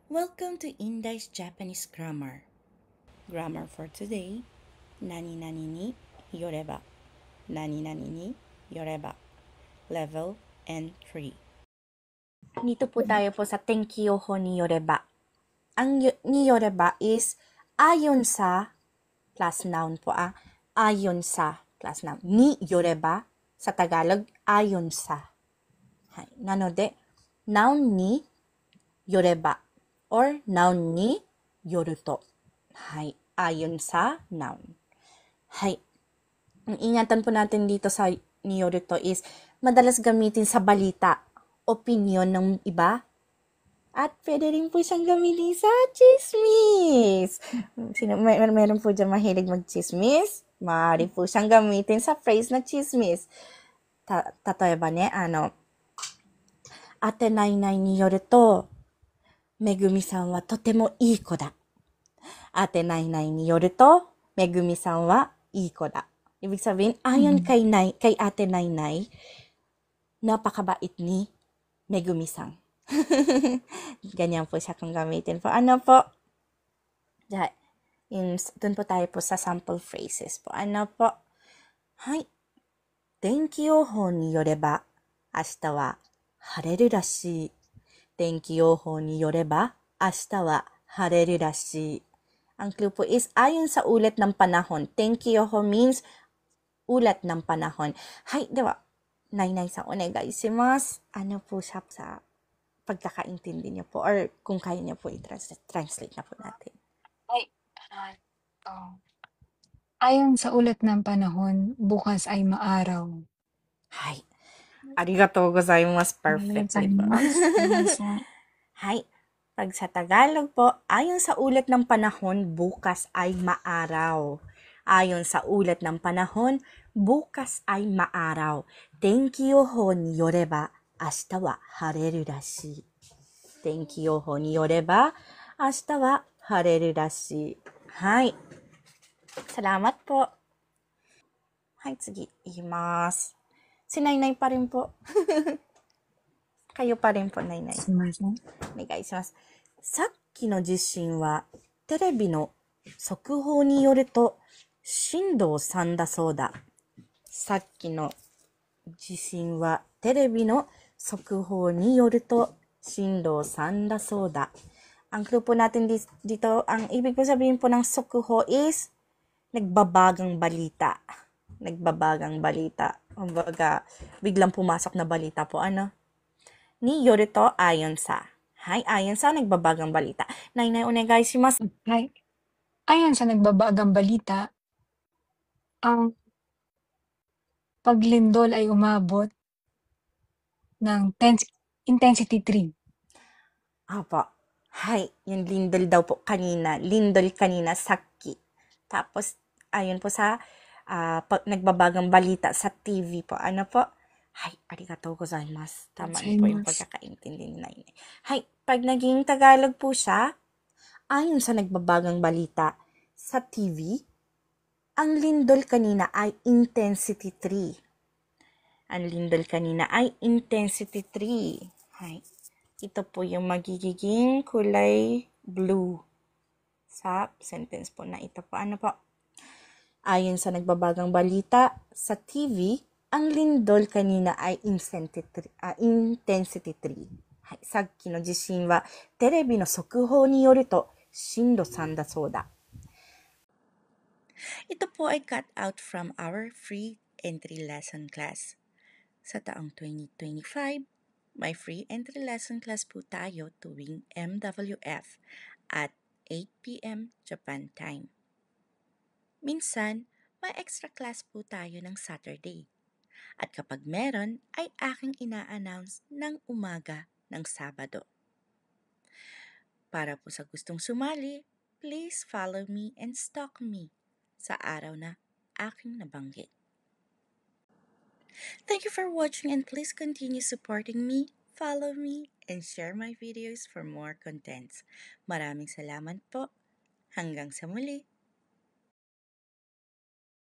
Welcome to Indai's Japanese Grammar. Grammar for today, nani nani ni yoreba. Nani nani ni yoreba. Level N3. Dito po tayo po sa tenkyoho ni yoreba. Ang ni yoreba is ayon sa plus noun po ayon sa plus noun. Ni yoreba sa Tagalog ayon sa. Hai. Nanode, noun ni yoreba or noun ni yoruto. Hai. Ayon sa noun. Hai. Ang ingatan po natin dito sa ni yoruto is madalas gamitin sa balita, opinion ng iba, at pwede rin po siyang gamitin sa chismis. Meron po dyan mahilig mag-chismis, maaari po siyang gamitin sa phrase na chismis. Tatoeba ne, Ate Nainai ni yoru to, Megumi-san wa totemo ii ko da. Ate Nainai ni yoru to, Megumi-san wa ii ko da. Ibig sabihin, ayon kay Ate Nainai, napakabait ni Megumi-san. Ganyan po siya kung gamitin po. Ano po? Dun po tayo po sa sample phrases po. Ano po? Hai. Tenki-yoho ni yoreba, ashita wa hareru rashii. Tenki-yoho ni yoreba, ashita wa hareru rashii. Ang clue po is ayon sa ulat ng panahon. Tenki-yoho means ulat ng panahon. Hai, dewa, Nainai-san, onegai shimasu. Ano po siya sa pagkakaintindi niyo po or kung kaya niyo po i-translate na po natin. Ayon sa ulat ng panahon, bukas ay maaraw. Hai. Arigatou gozaimasu. Perfect po. Hai. Pag sa Tagalog po, ayon sa ulat ng panahon, bukas ay maaraw. Ayon sa ulat ng panahon, bukas ay maaraw. Tenki-yoho ni yoreba, ashita wa hareru rashii. Tenki-yoho ni yoreba, ashita wa hareru rashii. Hai. Salamat po. Hai, tsugi, ikimasu. Si Nainai pa rin po. Kayo pa rin po, Nainai. Onegai shimasu. さっきの地震はテレビの速報によると震度3だそうだ。さっきの地震はテレビの速報によると震度3だそうだ。Ang clue po natin dito, ang ibig po sabihin po ng sokuho is nagbabagang balita. Nagbabagang balita. Kumbaga, biglang pumasok na balita po. Ano? Ni yorito ayon sa. Hai, ayon sa nagbabagang balita. Nainai, onegai shimasu. Hi. Ayon sa nagbabagang balita, ang paglindol ay umabot ng intensity 3. Apo. Hai, yung lindol daw po kanina. Lindol kanina, sakki. Tapos, ayon po sa nagbabagang balita sa TV po. Ano po? Hai, arigatou gozaimasu. Tama niyo po yung pagkakaintindi ni Nainai. Hai, pag naging Tagalog po siya, ayon sa nagbabagang balita sa TV, ang lindol kanina ay intensity 3. Ang lindol kanina ay intensity 3. Hai. Ito po yung magiging kulay blue sa sentence po na ito po. Ano po? Ayon sa nagbabagang balita sa TV, ang lindol kanina ay intensity 3. はい、さっきの地震はテレビの速報によると震度3だそうだ。Ito po ay cut out from our free entry lesson class. Sa taong 2025, may free entry lesson class po tayo tuwing MWF at 8 p.m. Japan time. Minsan, may extra class po tayo ng Saturday. At kapag meron, ay aking ina-announce ng umaga ng Sabado. Para po sa gustong sumali, please follow me and stalk me sa araw na aking nabanggit. Thank you for watching and please continue supporting me, follow me, and share my videos for more contents. Maraming salamat po. Hanggang sa muli.